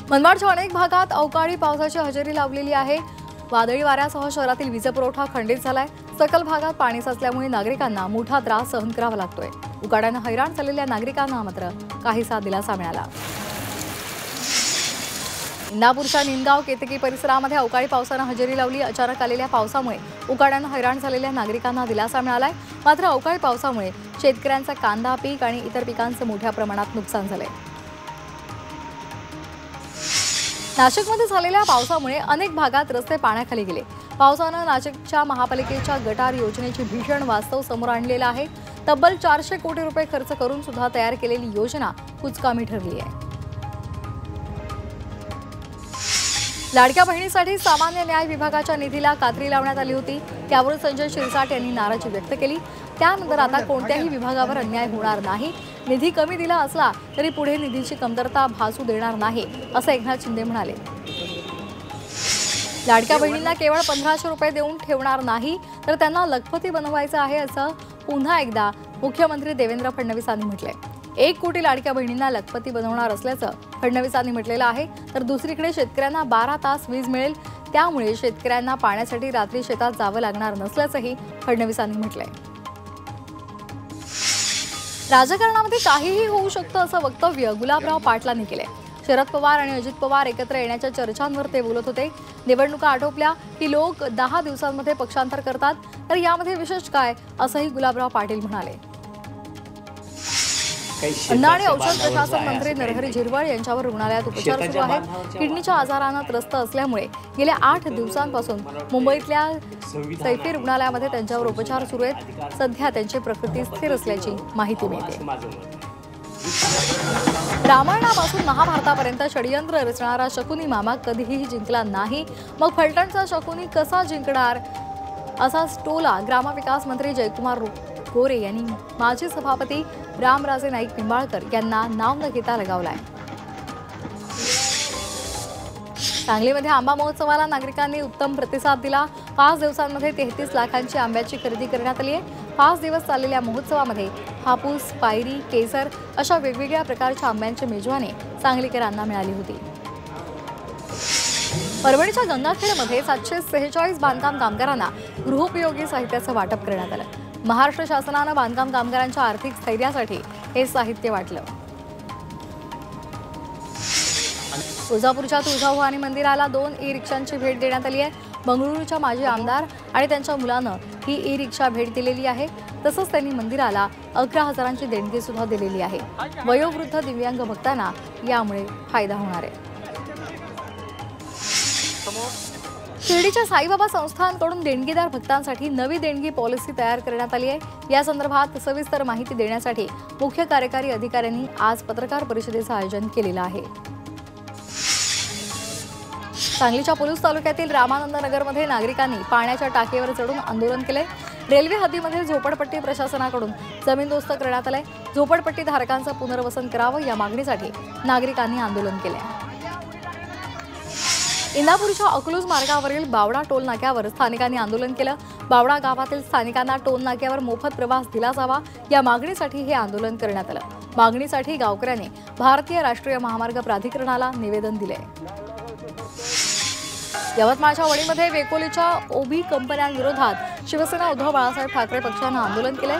मनमाडच्या अनेक भागात अवकाळी पावसाची हजेरी लावलेली आहे। वादळी वाऱ्यासह शहरातील वीज पुरवठा खंडित झालाय। सकल भागात पाणी साचल्यामुळे नागरिकांना मोठा त्रास सहन करावा लागतोय। उकाड्याने हैराण झालेल्या नागरिकांना मात्र काहीसा दिलासा मिळाला। इंदापूरच्या निमगाव केतकी परिसरामध्ये अवकाळी पावसाने हजेरी लावली। अचानक आलेल्या पावसामुळे उकाड्याने हैराण झालेल्या नागरिकांना दिलासा मिळालाय। मात्र अवकाळी पावसामुळे शेतकऱ्यांचा कांदा पीक आणि इतर पिकांचे मोठ्या प्रमाणात नुकसान झाले। नाशिकमध्ये झालेल्या पावसामुळे अनेक भागात रस्ते पाण्याखाली गेले। पावसाने नाशिकच्या महापालिकेच्या गटार योजनेची भीषण वास्तव समोर आणलेला आहे। तब्बल 400 कोटी रुपये खर्च करून सुद्धा तयार केलेली योजना कुचकामी ठरली आहे। लाडक्या बहिणीसाठी सामान्य न्याय विभागाच्या निधीला कात्री लावण्यात आली होती। त्यावरून संजय शिरसाट यांनी नाराजी व्यक्त केली। त्यानंतर आता कोणत्याही विभागावर अन्याय होणार नाही। निधी कमी दिला असला तरी पुढे निधीची कमतरता भासू देणार नाही, असं एकनाथ शिंदे म्हणाले। लाडक्या बहिणींना केवळ 1500 रुपये देऊन ठेवणार नाही, तर त्यांना लखपती बनवायचं आहे, असं पुन्हा एकदा मुख्यमंत्री देवेंद्र फडणवीसांनी म्हटलंय। 1 कोटी लाडक्या बहिणींना लखपती बनवणार असल्याचं फडणवीसांनी म्हटलेलं आहे। तर दुसरीकडे शेतकऱ्यांना 12 तास वीज मिळेल, त्यामुळे शेतकऱ्यांना पाण्यासाठी रात्री शेतात जावं लागणार नसल्याचंही फडणवीसांनी म्हटलंय। राजकारणामध्ये काहीही होऊ शकतं असं वक्तव्य गुलाबराव पाटलांनी केलंय। शरद पवार आणि अजित पवार एकत्र येण्याच्या चर्चांवर ते बोलत होते। निवडणुका आटोपल्या की लोक 10 दिवसांमध्ये पक्षांतर करतात, तर यामध्ये विशेष काय, असंही गुलाबराव पाटील म्हणाले। अन्न आणि औषध प्रशासन मंत्री नरहरी झिरवळ यांच्यावर रुग्णालयात उपचार सुरू आहेत। किडनीच्या आजारानं त्रस्त असल्यामुळे गेल्या 8 दिवसांपासून मुंबईतल्या सैफी रुग्णालयामध्ये त्यांच्यावर उपचार सुरू आहेत। सध्या त्यांची प्रकृती स्थिर असल्याची माहिती मिळते। रामायणापासून महाभारतापर्यंत षडयंत्र रचणारा शकुनी मामा कधीही जिंकला नाही, मग फलटणचा शकुनी कसा जिंकणार, असा टोला ग्रामविकास मंत्री जयकुमार गोरे यांनी माजी सभापती रामराजे नाईक निंबाळकर यांना नाव न घेता लगावलाय। सांगलीमध्ये आंबा महोत्सवाला नागरिकांनी उत्तम प्रतिसाद दिला। 5 दिवसांमध्ये 33 लाखांची आंब्याची खरेदी करण्यात आली आहे। 5 दिवस चाललेल्या महोत्सवामध्ये हापूस, पायरी, केसर अशा वेगवेगळ्या प्रकारच्या आंब्यांची मेजवानी सांगलीकरांना मिळाली होती। परभणीच्या गंगाखेडमध्ये 746 बांधकाम कामगारांना गृहोपयोगी साहित्याचं वाटप करण्यात आलं। महाराष्ट्र शासनानं बांधकाम कामगारांच्या आर्थिक स्थैर्यासाठी हे साहित्य वाटलं। तुळजापूरच्या तुळजाभवानी मंदिराला 2 ई-रिक्षांची भेट देण्यात आली आहे। बंगळुरूच्या माजी आमदार आणि त्यांच्या मुलानं ही ई-रिक्षा भेट दिलेली आहे। तसंच त्यांनी मंदिराला 11,000ची देणगी सुद्धा दिलेली आहे। वयोवृद्ध दिव्यांग भक्तांना यामुळे फायदा होणार आहे। शिर्डीच्या साईबाबा संस्थानकडून देणगीदार भक्तांसाठी नवी देणगी पॉलिसी तयार करण्यात आली आहे। या संदर्भात सविस्तर माहिती देण्यासाठी मुख्य कार्यकारी अधिकाऱ्यांनी आज पत्रकार परिषदेचं आयोजन केलेलं आहे। सांगलीच्या पुलूस तालुक्यातील रामानंद नगरमध्ये नागरिकांनी पाण्याच्या टाकीवर चढून आंदोलन केले। रेल्वे हद्दीमध्ये झोपडपट्टी प्रशासनाकडून जमीनदोस्त करण्यात आले। झोपडपट्टी धारकांचं पुनर्वसन करावं या मागणीसाठी नागरिकांनी आंदोलन केले। इंदापूरच्या अकलूज मार्गावरील बावडा टोल नाक्यावर स्थानिकांनी आंदोलन केलं। बावडा गावातील स्थानिकांना टोल नाक्यावर मोफत प्रवास दिला जावा या मागणीसाठी हे आंदोलन करण्यात आलं। मागणीसाठी गावकऱ्यांनी भारतीय राष्ट्रीय महामार्ग प्राधिकरणाला निवेदन दिले। यवतमाळच्या वणीमध्ये वेकोलीच्या ओबी कंपन्यांविरोधात शिवसेना उद्धव बाळासाहेब ठाकरे पक्षानं आंदोलन केलंय।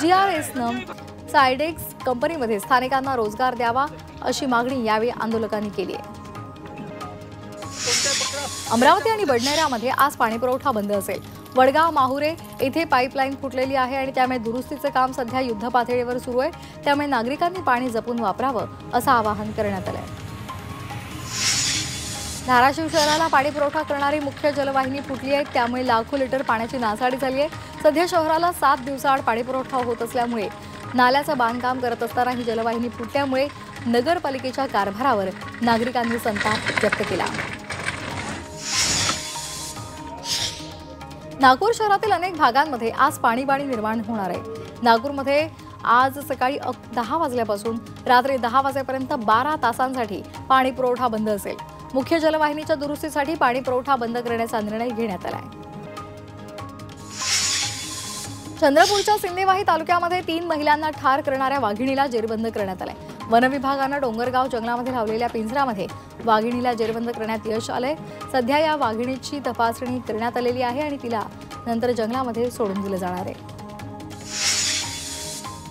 GRSनं सायडेक्स कंपनीमध्ये स्थानिकांना रोजगार द्यावा अशी मागणी यावेळी आंदोलकांनी केली आहे। अमरावती आणि बडनेरामध्ये आज पाणीपुरवठा बंद असेल। वडगाव माहुरे येथे पाईपलाईन फुटलेली आहे आणि त्यामुळे दुरुस्तीचे काम सध्या युद्धपातळीवर सुरू आहे। त्यामुळे नागरिकांनी पाणी जपून वापरावं असं आवाहन करण्यात आलंय। धाराशिव शहराला पाणीपुरवठा करणारी मुख्य जलवाहिनी फुटली आहे, त्यामुळे लाखो लिटर पाण्याची नासाडी झाली आहे। सध्या शहराला 7 दिवसाआड पाणीपुरवठा होत असल्यामुळे नाल्याचं बांधकाम करत असताना ही जलवाहिनी फुटल्यामुळे नगरपालिकेच्या कारभारावर नागरिकांनी संताप व्यक्त केला। नागपूर शहरातील अनेक भागांमध्ये आज पाणीबाणी निर्माण होणार आहे। नागपूरमध्ये आज सकाळी 10 वाजल्यापासून रात्री 10 वाजेपर्यंत 12 तासांसाठी पाणी पुरवठा बंद असेल। मुख्य जलवाहिनीच्या दुरुस्तीसाठी पाणी पुरवठा बंद करण्याचा निर्णय घेण्यात आला आहे। चंद्रपूरच्या सिंदेवाही तालुक्यामध्ये 3 महिलांना ठार करणाऱ्या वाघिणीला जेरबंद करण्यात आले। वन विभागाने डोंगरगाव जंगलामध्ये लावलेल्या पिंजऱ्यामध्ये वाघिणीला जेरबंद करण्यात यश आलंय। सध्या या वाघिणीची तपासणी करण्यात आलेली आहे आणि तिला नंतर जंगलामध्ये सोडून दिलं जाणार आहे।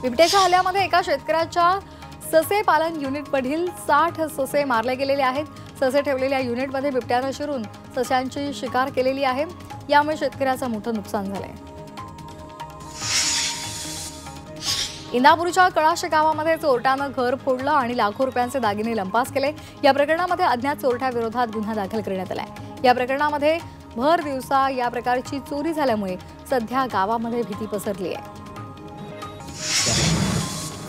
बिबट्याच्या हल्ल्यामध्ये एका शेतकऱ्याच्या ससे पालन युनिटमधील 60 ससे मारले गेलेले आहेत। ससे ठेवलेल्या युनिटमध्ये बिबट्याने शिरून सस्यांची शिकार केलेली आहे। यामुळे शेतकऱ्याचं मोठं नुकसान झालंय। इंदापूरच्या कळाशे गावामध्ये चोरट्यानं घर फोडलं आणि लाखो रुपयांचे दागिने लंपास केले। या प्रकरणामध्ये अज्ञात चोरट्याविरोधात गुन्हा दाखल करण्यात आलाय। या प्रकरणामध्ये भर दिवसा या प्रकारची चोरी झाल्यामुळे सध्या गावामध्ये भीती पसरली आहे।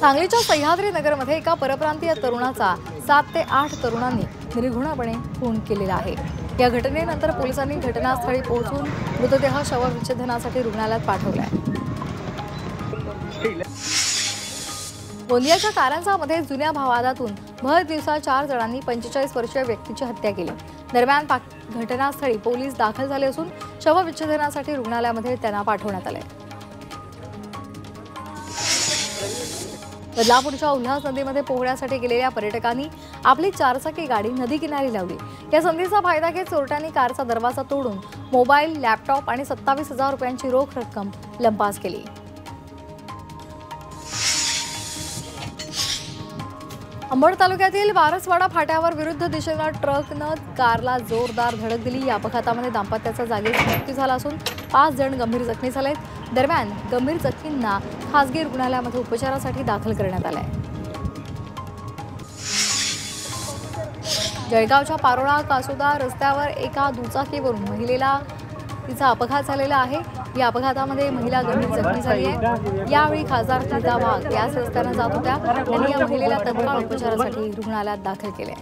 सांगलीच्या सह्याद्री नगरमध्ये एका परप्रांतीय तरुणाचा 7 ते 8 तरुणांनी निर्घृणपणे खून केलेला आहे। या घटनेनंतर पोलिसांनी घटनास्थळी पोहोचून मृतदेह शवविच्छेदनासाठी रुग्णालयात पाठवलाय। गोंदियाच्या कारंजामध्ये जुन्या वादातून भर दिवसा 4 जणांनी 45 वर्षीय व्यक्तीची हत्या केली। दरम्यान घटनास्थळी पोलीस दाखल झाले असून शवविच्छेदनासाठी रुग्णालयामध्ये त्यांना पाठवण्यात आले। बदलापूरच्या उल्हास नदीमध्ये पोहण्यासाठी गेलेल्या पर्यटकांनी आपली 4चाकी गाडी नदीकिनारी लावली। या संधीचा फायदा घेत चोरट्यांनी कारचा दरवाजा तोडून मोबाईल, लॅपटॉप आणि 27,000 रुपयांची रोख रक्कम लंपास केली। अंबड तालुक्यातील वारसवाडा फाट्यावर विरुद्ध दिशेनं ट्रकनं कारला जोरदार धडक दिली। या अपघातामध्ये दाम्पत्याचा जागीच मृत्यू झाला असून 5 जण गंभीर जखमी झालेत। दरम्यान गंभीर जखमींना खासगी रुग्णालयामध्ये उपचारासाठी दाखल करण्यात आलंय। जळगावच्या पारोळा कासोदा रस्त्यावर एका दुचाकीवरून महिलेला तिचा अपघात झालेला आहे। या अपघातामध्ये महिला गंभीर जखमी झाली आहे। यावेळी खासदार नीता वाघ याच रस्त्याने जात होत्या। त्यांनी या महिलेला तत्काळ उपचारासाठी रुग्णालयात दाखल केले।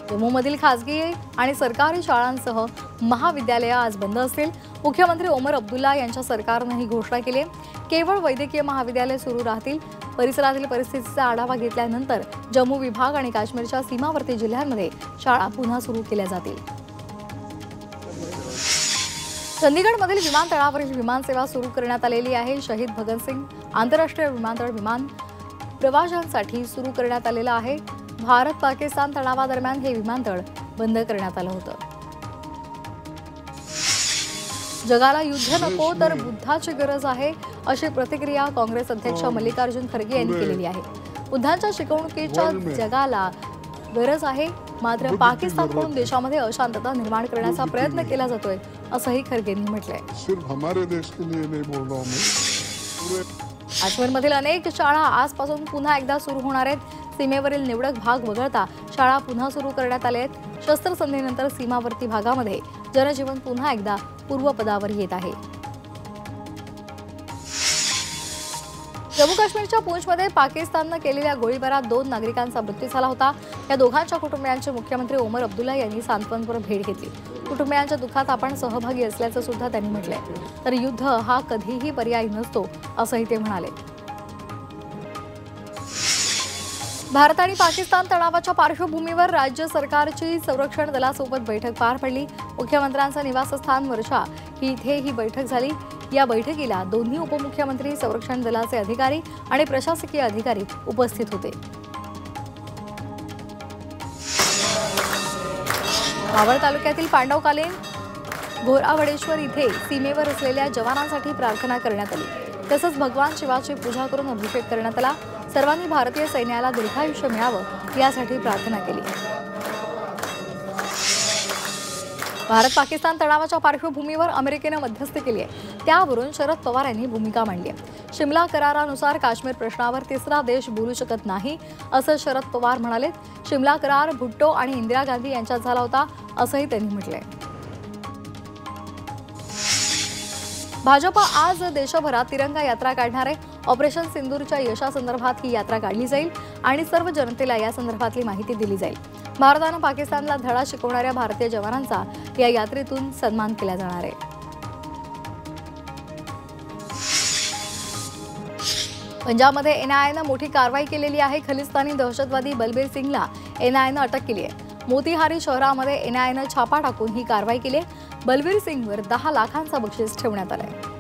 जम्मूमधील खासगी आणि सरकारी शाळांसह महाविद्यालये आज बंद असतील। मुख्यमंत्री ओमर अब्दुल्ला यांच्या सरकारने ही घोषणा केली आहे। केवळ वैद्यकीय महाविद्यालय सुरू राहतील। परिसरातील परिस्थितीचा आढावा घेतल्यानंतर जम्मू विभाग आणि काश्मीरच्या सीमावर्ती जिल्ह्यांमध्ये शाळा पुन्हा सुरू केल्या जातील। चंदीगडमधील विमानतळावरील विमानसेवा सुरू करण्यात आलेली आहे। शहीद भगतसिंग आंतरराष्ट्रीय विमानतळ विमान प्रवाशांसाठी सुरू करण्यात आलेलं आहे। भारत पाकिस्तान तणावादरम्यान हे विमानतळ बंद करण्यात आलं होतं। जगाला युद्ध नको तर बुद्धाची गरज आहे अशी प्रतिक्रिया काँग्रेस अध्यक्ष मल्लिकार्जुन खरगे यांनी केलेली आहे। बुद्धांच्या शिकवणुकीच्या जगाला गरज आहे, मात्र पाकिस्तानकडून देशामध्ये अशांतता निर्माण करण्याचा प्रयत्न केला जातोय असंही खरगेंनी म्हटलंय। काश्मीरमधील अनेक शाळा आजपासून पुन्हा एकदा सुरू होणार आहेत। सीमेवरील निवडक भाग वगळता शाळा पुन्हा सुरू करण्यात आल्या आहेत। शस्त्रसंधीनंतर सीमावर्ती भागामध्ये जनजीवन पुन्हा एकदा पूर्वपदावर येत आहे। जम्मू काश्मीरच्या पूंछमध्ये पाकिस्ताननं केलेल्या गोळीबारात 2 नागरिकांचा मृत्यू झाला होता। या दोघांच्या कुटुंबियांचे मुख्यमंत्री ओमर अब्दुल्ला यांनी सांत्वनपर भेट घेतली। कुटुंबियांच्या दुःखात आपण सहभागी असल्याचं सुद्धा त्यांनी म्हटलंय। तर युद्ध हा कधीही पर्याय नसतो असंही ते म्हणाले। भारत आणि पाकिस्तान तणावाच्या पार्श्वभूमीवर राज्य सरकारची संरक्षण दलासोबत बैठक पार पडली। मुख्यमंत्र्यांचं निवासस्थान वर्षा इथे ही बैठक झाली। या बैठकीला दोन्ही उपमुख्यमंत्री, संरक्षण दलाचे अधिकारी आणि प्रशासकीय अधिकारी उपस्थित होते। मावळ तालुक्यातील पांडवकालीन घोरावडेश्वर इथे सीमेवर असलेल्या जवानांसाठी प्रार्थना करण्यात आली। तसंच भगवान शिवाची पूजा करून अभिषेक करण्यात आला। सर्वांनी भारतीय सैन्याला दीर्घायुष्य मिळावं यासाठी प्रार्थना केली। भारत पाकिस्तान तणावाच्या पार्श्वभूमीवर अमेरिकेनं मध्यस्थी केली आहे। त्यावरून शरद पवार यांनी भूमिका मांडली आहे। शिमला करारानुसार काश्मीर प्रश्नावर तिसरा देश बोलू शकत नाही असं शरद पवार म्हणाले। शिमला करार भुट्टो आणि इंदिरा गांधी यांच्यात झाला होता असंही त्यांनी म्हटलंय। भाजप आज देशभरात तिरंगा यात्रा काढणार आहे। ऑपरेशन सिंदूरच्या यशासंदर्भात ही यात्रा काढली जाईल आणि सर्व जनतेला या संदर्भातली माहिती दिली जाईल। भारतानं पाकिस्तानला धडा शिकवणाऱ्या भारतीय जवानांचा या यात्रेतून सन्मान केला जाणार आहे। पंजाबमध्ये एनआयएनं मोठी कारवाई केलेली आहे। खलिस्तानी दहशतवादी बलबीर सिंगला एनआयएनं अटक केली आहे। मोतीहारी शहरामध्ये एनआयएनं छापा टाकून ही कारवाई केली आहे। बलबीर सिंगवर 10 लाखांचं बक्षीस ठेवण्यात आलंय।